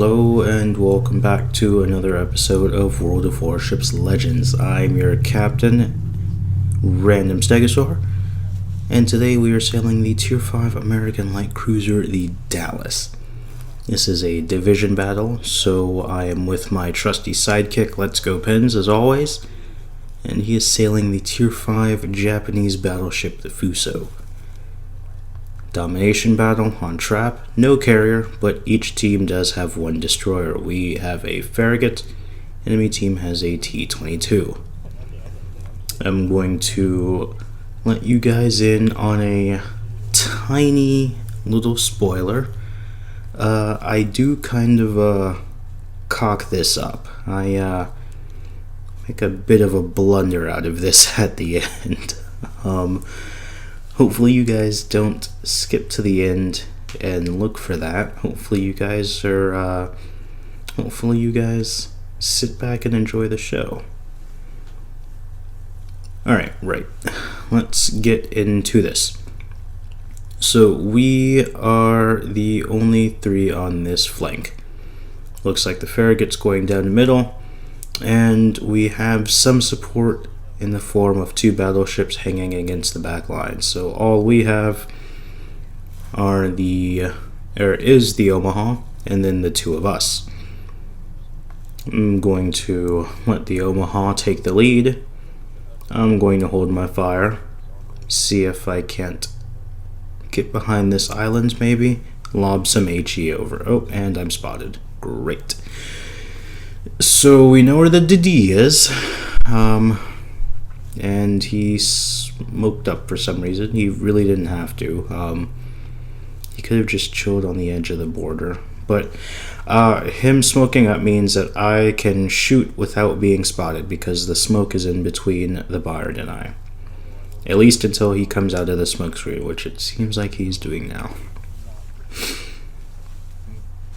Hello and welcome back to another episode of World of Warships Legends. I'm your captain, Random Stegosaur, and today we are sailing the Tier 5 American light cruiser, the Dallas. This is a division battle, so I am with my trusty sidekick, Let's Go Pins, as always, and he is sailing the Tier 5 Japanese battleship, the Fuso. Domination battle on trap, no carrier, but each team does have one destroyer. We have a Farragut, enemy team has a T-22. I'm going to let you guys in on a tiny little spoiler. I do kind of cock this up. I make a bit of a blunder out of this at the end. Hopefully you guys don't skip to the end and look for that. Hopefully you guys sit back and enjoy the show. Alright, let's get into this. So we are the only three on this flank. Looks like the Farragut's going down the middle, and we have some support in the form of two battleships hanging against the back line. So all we have is the Omaha, and then the two of us. I'm going to let the Omaha take the lead. I'm going to hold my fire, see if I can't get behind this island, maybe lob some HE over. Oh, and I'm spotted. Great. So we know where the DD is. And he smoked up for some reason. He really didn't have to. He could have just chilled on the edge of the border. But him smoking up means that I can shoot without being spotted because the smoke is in between the Bayard and I. At least until he comes out of the smoke screen, which it seems like he's doing now.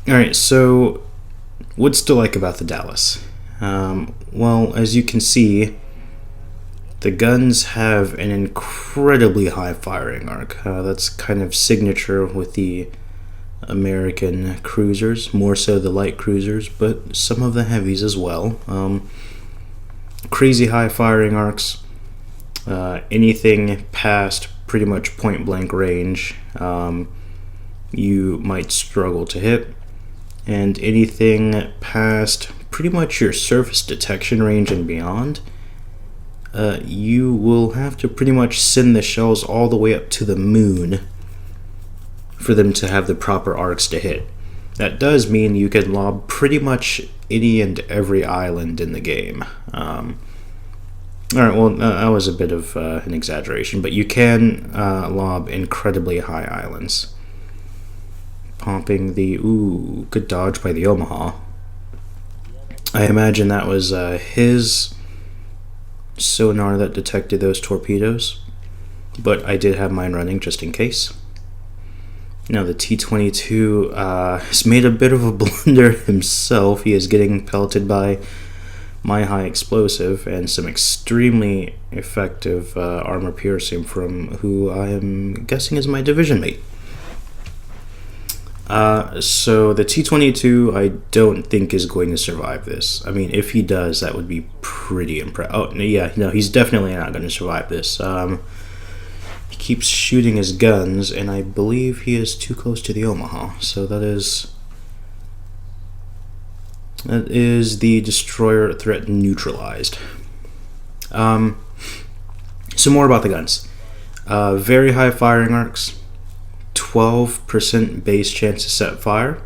Alright, so what's to like about the Dallas? Well, as you can see, the guns have an incredibly high firing arc. That's kind of signature with the American cruisers, more so the light cruisers, but some of the heavies as well. Crazy high firing arcs. Anything past pretty much point blank range, you might struggle to hit. And anything past pretty much your surface detection range and beyond, you will have to pretty much send the shells all the way up to the moon for them to have the proper arcs to hit. That does mean you can lob pretty much any and every island in the game. Alright, well, that was a bit of an exaggeration, but you can lob incredibly high islands. Popping the... Ooh, good dodge by the Omaha. I imagine that was his sonar that detected those torpedoes, but I did have mine running just in case. Now the T-22 has made a bit of a blunder himself. He is getting pelted by my high explosive and some extremely effective armor piercing from who I am guessing is my division mate. So the T-22 I don't think is going to survive this. I mean, if he does, that would be pretty impressive. Oh, yeah, no, he's definitely not going to survive this. He keeps shooting his guns, and I believe he is too close to the Omaha. So that is the destroyer threat neutralized. Some more about the guns. Very high firing arcs. 12% base chance to set fire,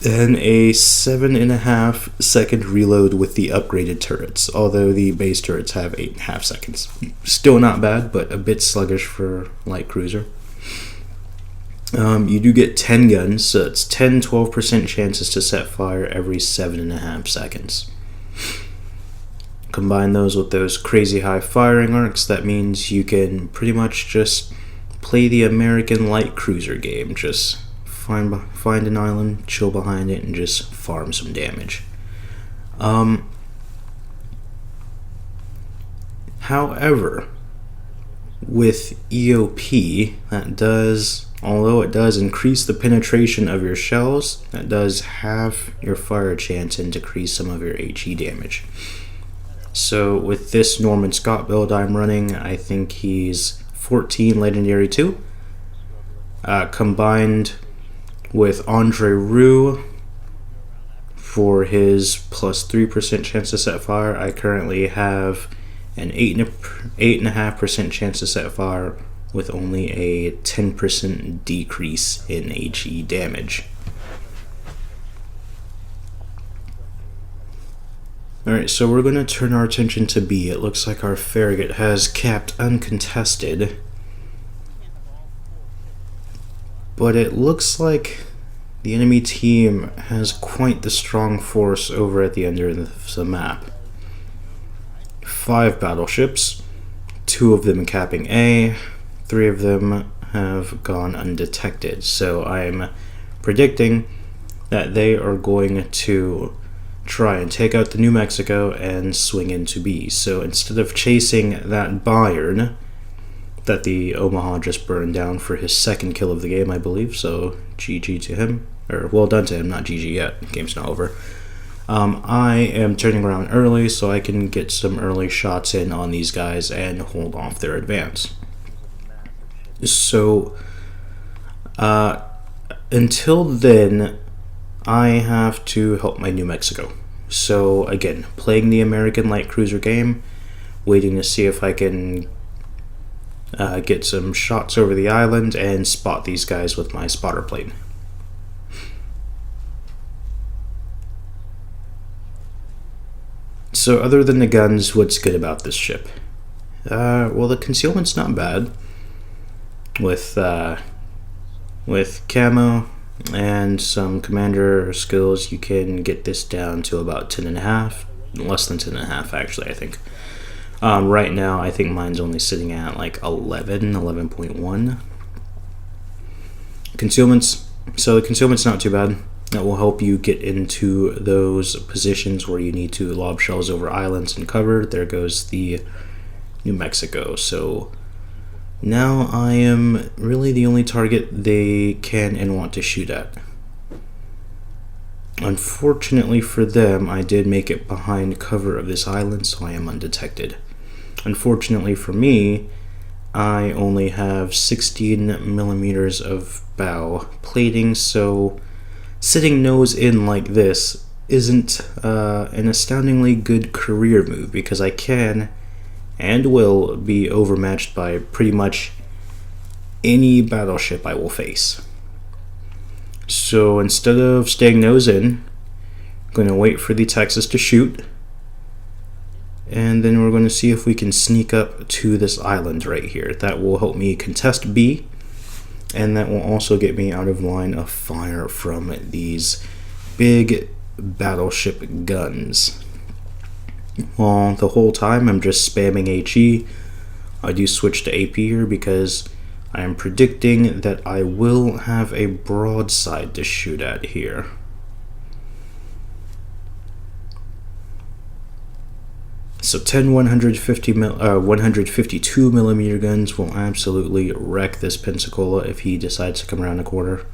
then a 7.5 second reload with the upgraded turrets, although the base turrets have 8.5 seconds. Still not bad, but a bit sluggish for light cruiser. You do get 10 guns, so it's 12% chances to set fire every 7.5 seconds. Combine those with those crazy high firing arcs, that means you can pretty much just play the American light cruiser game. Just find an island, chill behind it, and just farm some damage. However, with EOP, that does, although it does increase the penetration of your shells, that does halve your fire chance and decrease some of your HE damage. So with this Norman Scott build I'm running, I think he's 14 Legendary 2. Combined with Andre Roux for his plus 3% chance to set fire, I currently have an 8.5% chance to set fire with only a 10% decrease in HE damage. Alright, so we're going to turn our attention to B. It looks like our Farragut has capped uncontested. But it looks like the enemy team has quite the strong force over at the end of the map. 5 battleships, 2 of them capping A, 3 of them have gone undetected. So I'm predicting that they are going to try and take out the New Mexico and swing into B. So instead of chasing that Bayern that the Omaha just burned down for his 2nd kill of the game, I believe, so GG to him, or well done to him, not GG yet, game's not over. I am turning around early so I can get some early shots in on these guys and hold off their advance. So until then, I have to help my New Mexico. So again, playing the American light cruiser game, waiting to see if I can get some shots over the island and spot these guys with my spotter plane. So other than the guns, what's good about this ship? Well, the concealment's not bad. With camo and some commander skills, you can get this down to about 10.5, less than 10.5 actually, I think. Right now, I think mine's only sitting at like 11.1. Concealments. So the concealment's not too bad. That will help you get into those positions where you need to lob shells over islands and cover. There goes the New Mexico. So now I am really the only target they can and want to shoot at. Unfortunately for them, I did make it behind cover of this island, so I am undetected. Unfortunately for me, I only have 16 millimeters of bow plating, so sitting nose in like this isn't an astoundingly good career move, because I can and will be overmatched by pretty much any battleship I will face. So instead of staying nose in, I'm going to wait for the Texas to shoot, and then we're going to see if we can sneak up to this island right here. That will help me contest B, and that will also get me out of line of fire from these big battleship guns. Well, the whole time I'm just spamming HE. I do switch to AP here because I am predicting that I will have a broadside to shoot at here. So 10 152 millimeter guns will absolutely wreck this Pensacola if he decides to come around the corner.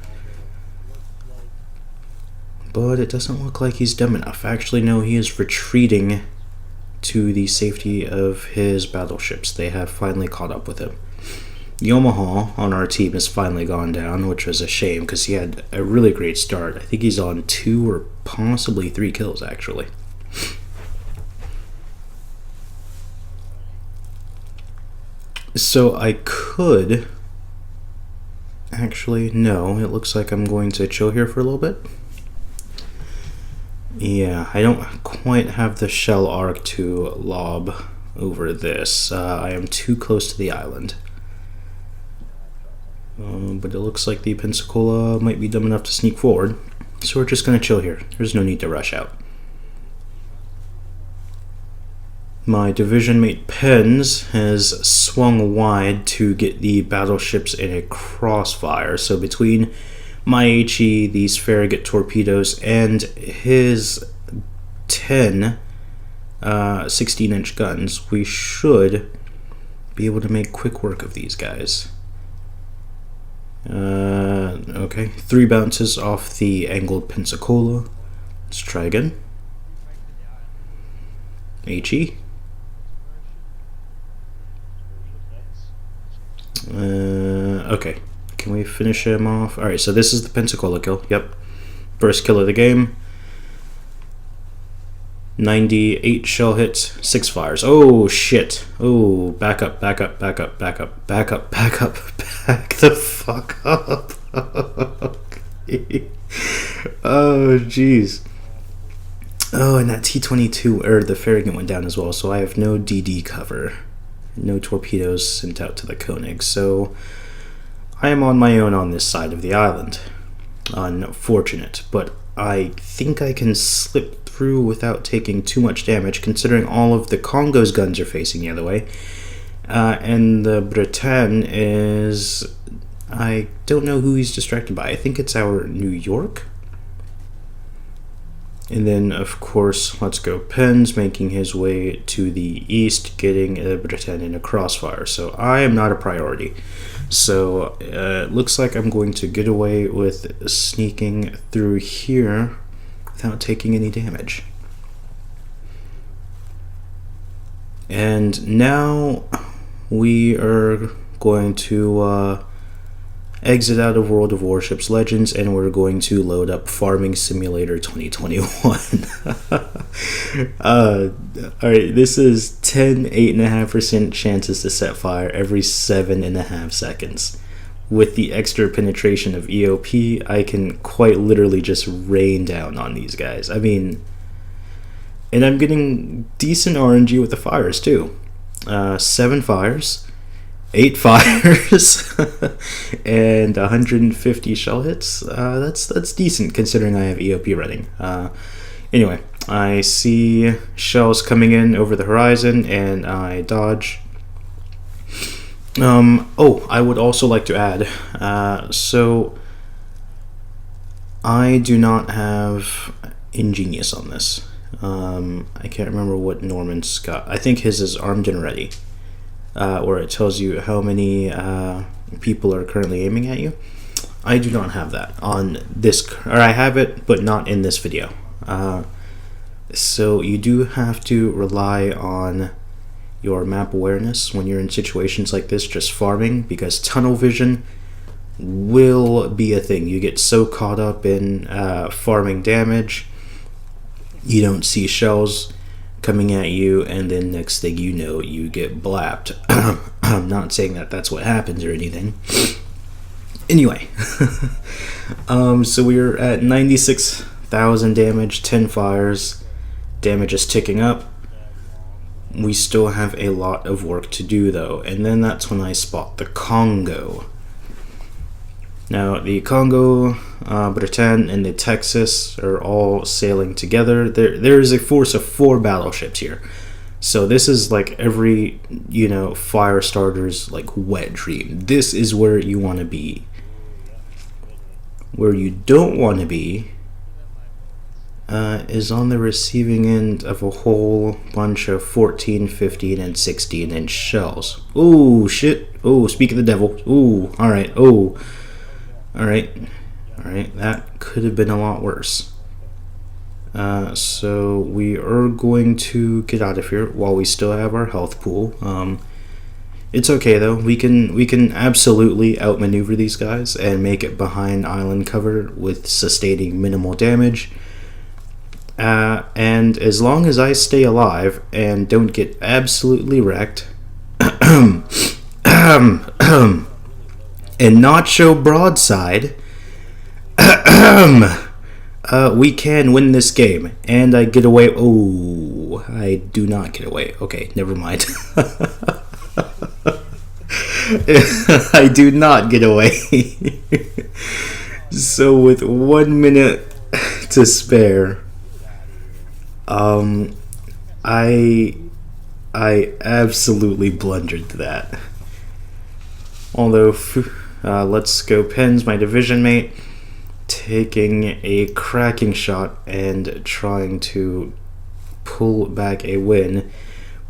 But it doesn't look like he's dumb enough. Actually, no, he is retreating to the safety of his battleships. They have finally caught up with him. The Omaha on our team has finally gone down, which was a shame because he had a really great start. I think he's on 2 or possibly 3 kills, actually. So I could actually, no, it looks like I'm going to chill here for a little bit. Yeah, I don't quite have the shell arc to lob over this. I am too close to the island. But it looks like the Pensacola might be dumb enough to sneak forward. So we're just going to chill here. There's no need to rush out. My division mate Pens has swung wide to get the battleships in a crossfire. So between my HE, these Farragut torpedoes, and his 10 16-inch guns, we should be able to make quick work of these guys. Okay, 3 bounces off the angled Pensacola. Let's try again. HE. Okay, can we finish him off? Alright, so this is the Pensacola kill. Yep. First kill of the game. 98 shell hits, 6 fires. Oh shit. Oh, back up, back up, back up, back up, back up, back up, back the fuck up. Okay. Oh jeez. Oh, and that T-22, or the Farragut went down as well, so I have no DD cover. No torpedoes sent out to the Koenig, so I am on my own on this side of the island. Unfortunate, but I think I can slip through without taking too much damage, considering all of the Congo's guns are facing the other way. And the Bretagne is... I don't know who he's distracted by. I think it's our New York. And then, of course, let's go Penn's making his way to the east, getting the Bretagne in a crossfire. So I am not a priority. So it looks like I'm going to get away with sneaking through here without taking any damage. And now we are going to exit out of World of Warships Legends, and we're going to load up Farming Simulator 2021. Alright, this is 8.5% chances to set fire every 7.5 seconds. With the extra penetration of EOP, I can quite literally just rain down on these guys. I mean, and I'm getting decent RNG with the fires too. 7 fires. 8 fires and 150 shell hits. That's decent considering I have EOP running. Anyway, I see shells coming in over the horizon and I dodge. Oh, I would also like to add, so I do not have Ingenious on this. I can't remember what Norman's got. I think his is Armed and Ready. Where it tells you how many people are currently aiming at you. I do not have that on this, or I have it, but not in this video. So you do have to rely on your map awareness when you're in situations like this, just farming, because tunnel vision will be a thing. You get so caught up in farming damage, you don't see shells coming at you, and then next thing you know, you get blapped. I'm not saying that that's what happens or anything. Anyway, so we're at 96,000 damage, 10 fires, damage is ticking up. We still have a lot of work to do though, and then that's when I spot the Congo. Now, the Congo, Bretagne, and the Texas are all sailing together. There is a force of 4 battleships here. So this is like every, fire starter's like wet dream. This is where you want to be. Where you don't want to be is on the receiving end of a whole bunch of 14, 15, and 16-inch shells. Oh, shit. Oh, speak of the devil. Oh, alright. Oh. Alright, that could have been a lot worse. So we are going to get out of here while we still have our health pool. It's okay though, we can absolutely outmaneuver these guys and make it behind island cover with sustaining minimal damage. And as long as I stay alive and don't get absolutely wrecked, and not show broadside, we can win this game. And I get away. Oh, I do not get away. Okay, never mind. I do not get away. So with 1 minute to spare, I absolutely blundered that. Although, let's go Penn's my division mate, taking a cracking shot and trying to pull back a win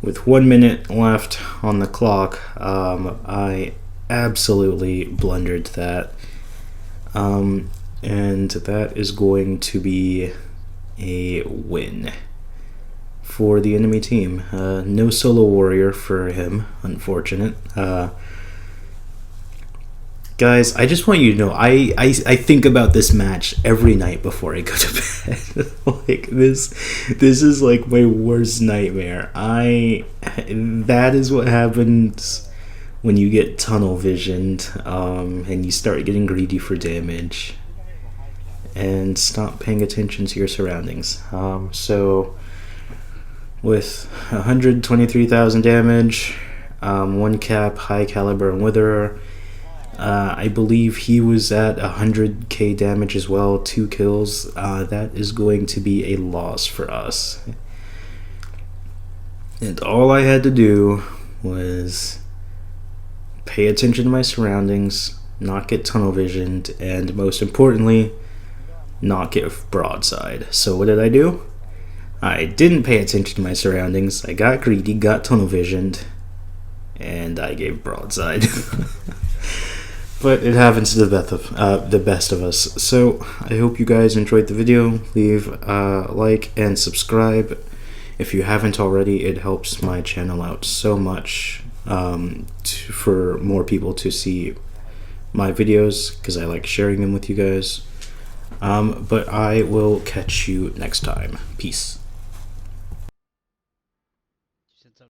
With 1 minute left on the clock, I absolutely blundered that. And that is going to be a win for the enemy team. No solo warrior for him, unfortunate. Guys, I just want you to know, I think about this match every night before I go to bed. Like this is like my worst nightmare. That is what happens when you get tunnel visioned, and you start getting greedy for damage and stop paying attention to your surroundings. So with 123,000 damage, 1 cap, high caliber and witherer. I believe he was at 100k damage as well, 2 kills. That is going to be a loss for us. And all I had to do was pay attention to my surroundings, not get tunnel visioned, and most importantly, not get broadside. So what did I do? I didn't pay attention to my surroundings. I got greedy, got tunnel visioned, and I gave broadside. But it happens to the best of us. So I hope you guys enjoyed the video. Leave a like and subscribe if you haven't already. It helps my channel out so much, for more people to see my videos, because I like sharing them with you guys. But I will catch you next time. Peace.